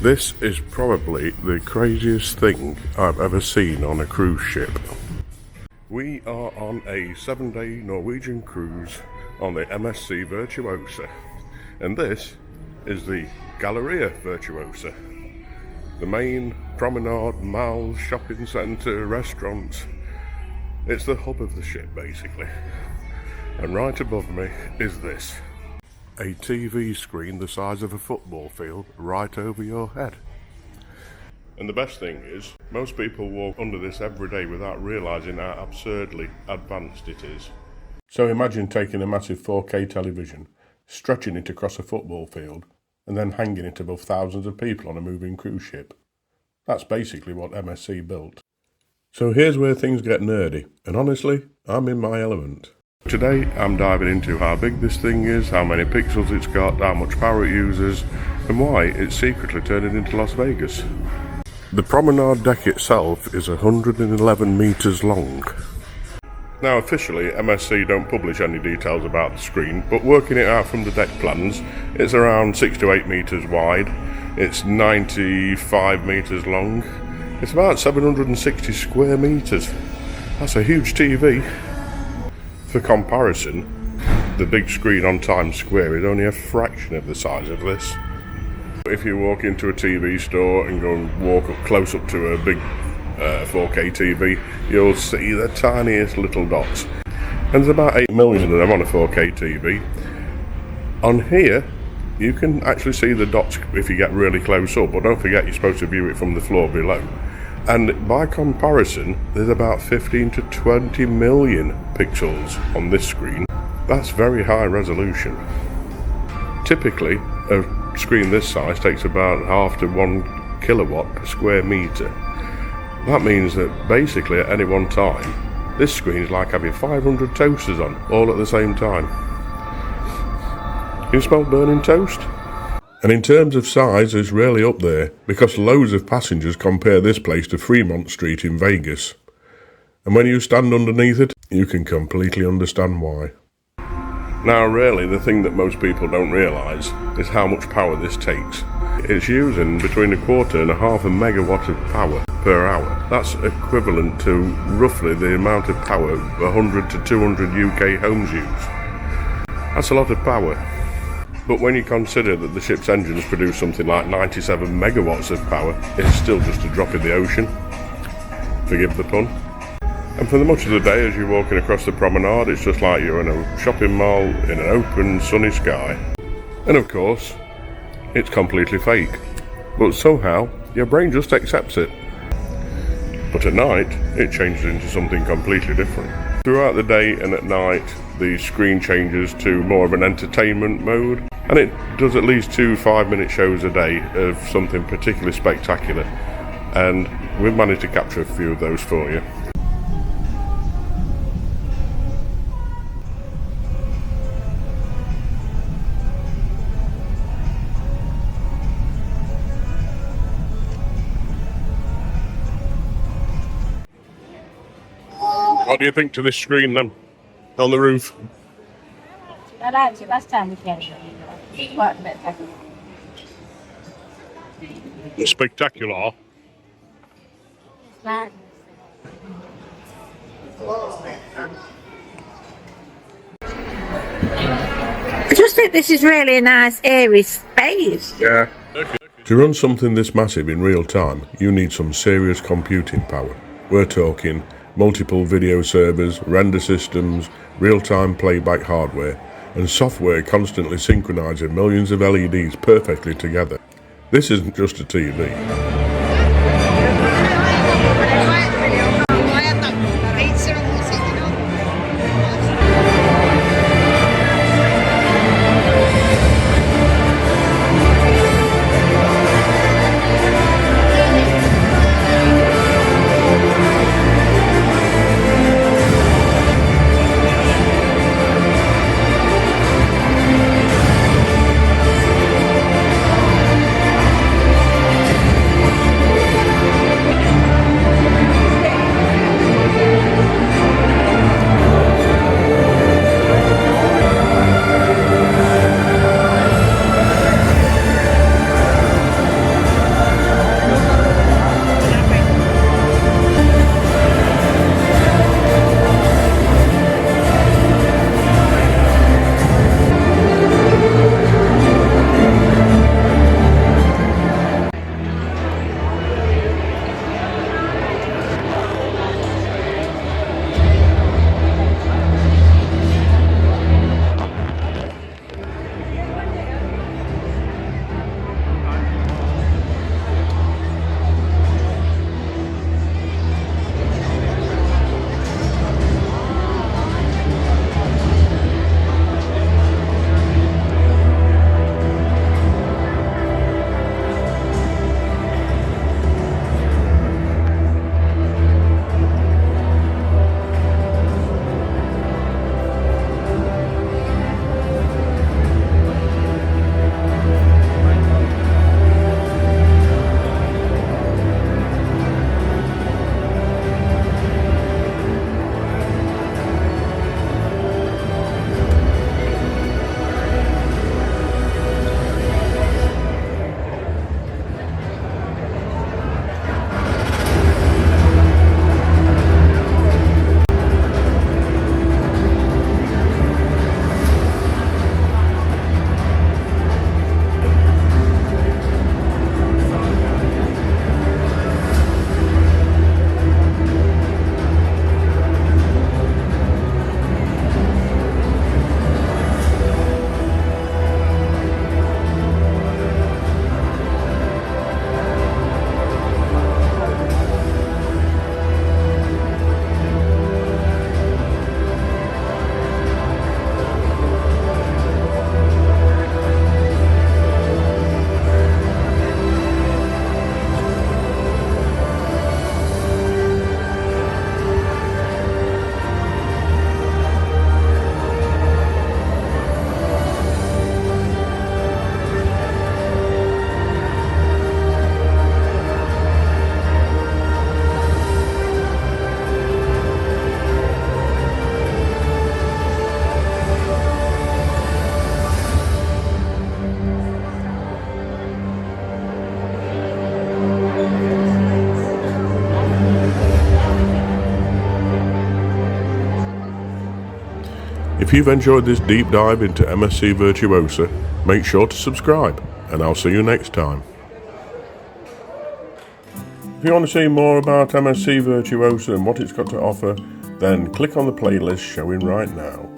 This is probably the craziest thing I've ever seen on a cruise ship. We are on a 7-day Norwegian cruise on the MSC Virtuosa, and this is the Galleria Virtuosa. The main promenade, malls, shopping centre, restaurants. It's the hub of the ship basically. And right above me is this. A TV screen the size of a football field right over your head. And the best thing is, most people walk under this every day without realising how absurdly advanced it is. So imagine taking a massive 4K television, stretching it across a football field, and then hanging it above thousands of people on a moving cruise ship. That's basically what MSC built. So here's where things get nerdy, and honestly, I'm in my element. Today I'm diving into how big this thing is, how many pixels it's got, how much power it uses, and why it's secretly turning into Las Vegas. The promenade deck itself is 111 metres long. Now officially MSC don't publish any details about the screen, but working it out from the deck plans, it's around 6 to 8 metres wide, it's 95 metres long, it's about 760 square metres. That's a huge TV. For comparison, the big screen on Times Square is only a fraction of the size of this. If you walk into a TV store and go and walk up close up to a big 4K TV, you'll see the tiniest little dots. And there's about 8 million of them on a 4K TV. On here, you can actually see the dots if you get really close up, but don't forget you're supposed to view it from the floor below. And by comparison, there's about 15 to 20 million pixels on this screen. That's very high resolution. Typically, a screen this size takes about half to 1 kilowatt per square metre. That means that basically at any one time, this screen is like having 500 toasters on, all at the same time. You smell burning toast? And in terms of size, it's really up there, because loads of passengers compare this place to Fremont Street in Vegas. And when you stand underneath it, you can completely understand why. Now really, the thing that most people don't realise is how much power this takes. It's using between 1/4 and 1/2 megawatt of power per hour. That's equivalent to roughly the amount of power 100 to 200 UK homes use. That's a lot of power. But when you consider that the ship's engines produce something like 97 megawatts of power, it's still just a drop in the ocean. Forgive the pun. And for much of the day as you're walking across the promenade, it's just like you're in a shopping mall in an open, sunny sky. And of course, it's completely fake. But somehow, your brain just accepts it. But at night, it changes into something completely different. Throughout the day and at night, the screen changes to more of an entertainment mode, and it does at least 2 5-minute shows a day of something particularly spectacular, and we've managed to capture a few of those for you. What do you think to this screen then, on the roof? It's spectacular. I just think this is really a nice airy space. Yeah. To run something this massive in real time, you need some serious computing power. We're talking multiple video servers, render systems, real-time playback hardware, and software constantly synchronizing millions of LEDs perfectly together. This isn't just a TV. you've enjoyed this deep dive into MSC Virtuosa, make sure to subscribe, and I'll see you next time. If you want to see more about MSC Virtuosa and what it's got to offer, then click on the playlist showing right now.